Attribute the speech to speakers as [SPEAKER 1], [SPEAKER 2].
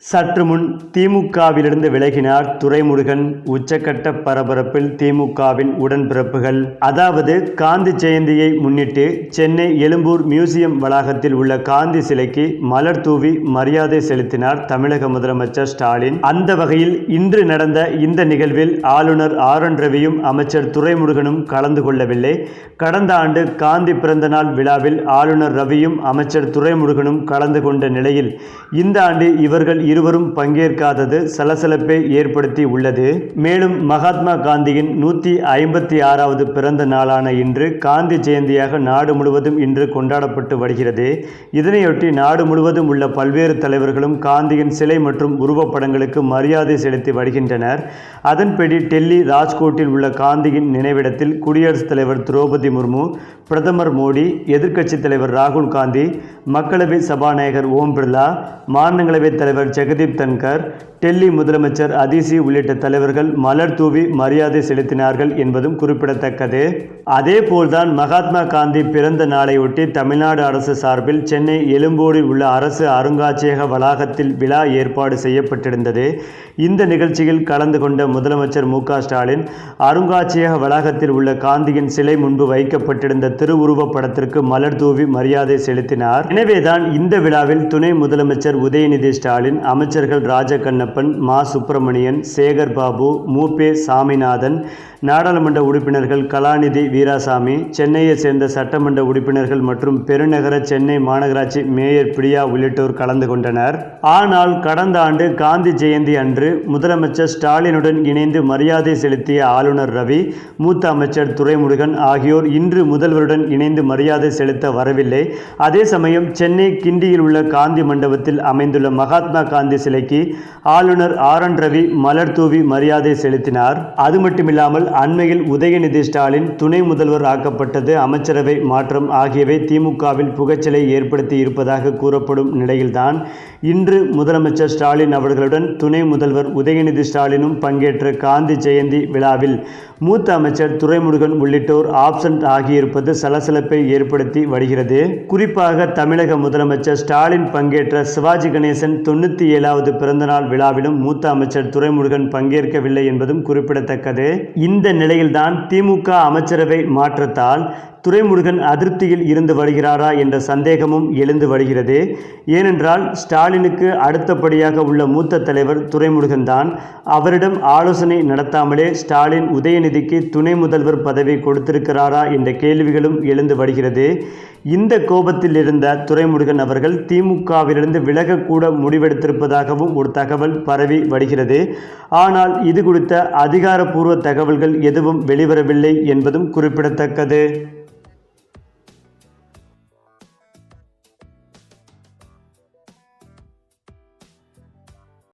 [SPEAKER 1] சற்று முன் திமுகவிலிருந்து விலகினார் துரைமுருகன். உச்சக்கட்ட பரபரப்பில் திமுகவின் உடன்பிறப்புகள். அதாவது காந்தி ஜெயந்தியை முன்னிட்டு சென்னை எழும்பூர் மியூசியம் வளாகத்தில் உள்ள காந்தி சிலைக்கு மலர் தூவி மரியாதை செலுத்தினார் தமிழக முதலமைச்சர் ஸ்டாலின். அந்த வகையில் இன்று நடந்த இந்த நிகழ்வில் ஆளுநர் ஆர்.என். ரவியும் அமைச்சர் துரைமுருகனும் கலந்து கொள்ளவில்லை. கடந்த ஆண்டு காந்தி பிறந்தநாள் விழாவில் ஆளுநர் ரவியும் அமைச்சர் துரைமுருகனும் கலந்து கொண்ட நிலையில் இந்த ஆண்டு இவர்கள் இருவரும் பங்கேற்காதது சலசலப்பை ஏற்படுத்தி உள்ளது. மேலும் மகாத்மா காந்தியின் 156வது பிறந்த நாளான இன்று காந்தி ஜெயந்தியாக நாடு முழுவதும் இன்று கொண்டாடப்பட்டு வருகிறது. இதனையொட்டி நாடு முழுவதும் உள்ள பல்வேறு தலைவர்களும் காந்தியின் சிலை மற்றும் உருவப்படங்களுக்கு மரியாதை செலுத்தி வருகின்றனர். அதன்படி டெல்லி ராஜ்கோட்டில் உள்ள காந்தியின் நினைவிடத்தில் குடியரசுத் தலைவர் திரௌபதி முர்மு, பிரதமர் மோடி, எதிர்க்கட்சித் தலைவர் ராகுல் காந்தி, மக்களவை சபாநாயகர் ஓம் பிர்லா, மாநிலங்களவைத் தலைவர் ஜெகதீப் தன்கர், டெல்லி முதலமைச்சர் அதிசி உள்ளிட்ட தலைவர்கள் மலர் தூவி மரியாதை செலுத்தினார்கள் என்பதும் குறிப்பிடத்தக்கது. அதேபோல்தான் மகாத்மா காந்தி பிறந்த நாளையொட்டி தமிழ்நாடு அரசு சார்பில் சென்னை எழும்பூரில் உள்ள அரசு அருங்காட்சியக வளாகத்தில் விழா ஏற்பாடு செய்யப்பட்டிருந்தது. இந்த நிகழ்ச்சியில் கலந்து கொண்ட முதலமைச்சர் மு.க. ஸ்டாலின் அருங்காட்சியக வளாகத்தில் உள்ள காந்தியின் சிலை முன்பு வைக்கப்பட்டிருந்த திருவுருவப் படத்திற்கு மலர் தூவி மரியாதை செலுத்தினார். எனவேதான் இந்த விழாவில் துணை முதலமைச்சர் உதயநிதி ஸ்டாலின், அமைச்சர்கள் ராஜகண்ணப்பன், மா. சுப்பிரமணியன், சேகர் பாபு, மு.பே. சாமிநாதன், நாடாளுமன்ற உறுப்பினர்கள் கலாநிதி வீராசாமி, சென்னையை சேர்ந்த சட்டமன்ற உறுப்பினர்கள் மற்றும் பெருநகர சென்னை மாநகராட்சி மேயர் பிரியா உள்ளிட்டோர் கலந்து கொண்டனர். ஆனால் கடந்த ஆண்டு காந்தி ஜெயந்தி அன்று முதலமைச்சர் ஸ்டாலினுடன் இணைந்து மரியாதை செலுத்திய ஆளுநர் ரவி, மூத்த அமைச்சர் துரைமுருகன் ஆகியோர் இன்று முதல்வருடன் இணைந்து மரியாதை செலுத்த வரவில்லை. அதே சமயம் சென்னை கிண்டியில் உள்ள காந்தி மண்டபத்தில் அமைந்துள்ள மகாத்மா காந்தி சிலைக்கு ஆளுநர் ஆர்.என். ரவி மலர் தூவி மரியாதை செலுத்தினார். அது மட்டுமில்லாமல் அண்மையில் உதயநிதி ஸ்டாலின் துணை முதல்வர் ஆக்கப்பட்டது, அமைச்சரவை மாற்றம் ஆகியவை திமுகவில் புகைச்சலை ஏற்படுத்தி இருப்பதாக கூறப்படும் நிலையில்தான் இன்று முதலமைச்சர் ஸ்டாலின் அவர்களுடன் துணை முதல்வர் உதயநிதி ஸ்டாலினும் பங்கேற்ற காந்தி ஜெயந்தி விழாவில் மூத்த அமைச்சர் துரைமுருகன் உள்ளிட்டோர் ஆப்சென்ட் ஆகியிருப்பது சலசலப்பை ஏற்படுத்தி வருகிறது. குறிப்பாக தமிழக முதலமைச்சர் ஸ்டாலின் பங்கேற்ற சிவாஜி கணேசன் 97வது பிறந்தநாள் விழாவிலும் மூத்த அமைச்சர் துரைமுருகன் பங்கேற்கவில்லை என்பதும் குறிப்பிடத்தக்கது. இந்த நிலையில்தான் திமுக அமைச்சரவை மாற்றத்தால் துரைமுருகன் அதிருப்தியில் இருந்து வருகிறாரா என்ற சந்தேகமும் எழுந்து வருகிறது. ஏனென்றால் ஸ்டாலினுக்கு அடுத்தபடியாக உள்ள மூத்த தலைவர் துரைமுருகன் தான். அவரிடம் ஆலோசனை நடத்தாமலே ஸ்டாலின் உதயநிதிக்கு துணை முதல்வர் பதவி கொடுத்திருக்கிறாரா என்ற கேள்விகளும் எழுந்து வருகிறது. இந்த கோபத்தில் இருந்த துரைமுருகன் அவர்கள் திமுகவிலிருந்து விலகக்கூட முடிவெடுத்திருப்பதாகவும் ஒரு தகவல் பரவி வருகிறது. ஆனால் இது குறித்த அதிகாரப்பூர்வ தகவல்கள் எதுவும் வெளிவரவில்லை என்பதும் குறிப்பிடத்தக்கது.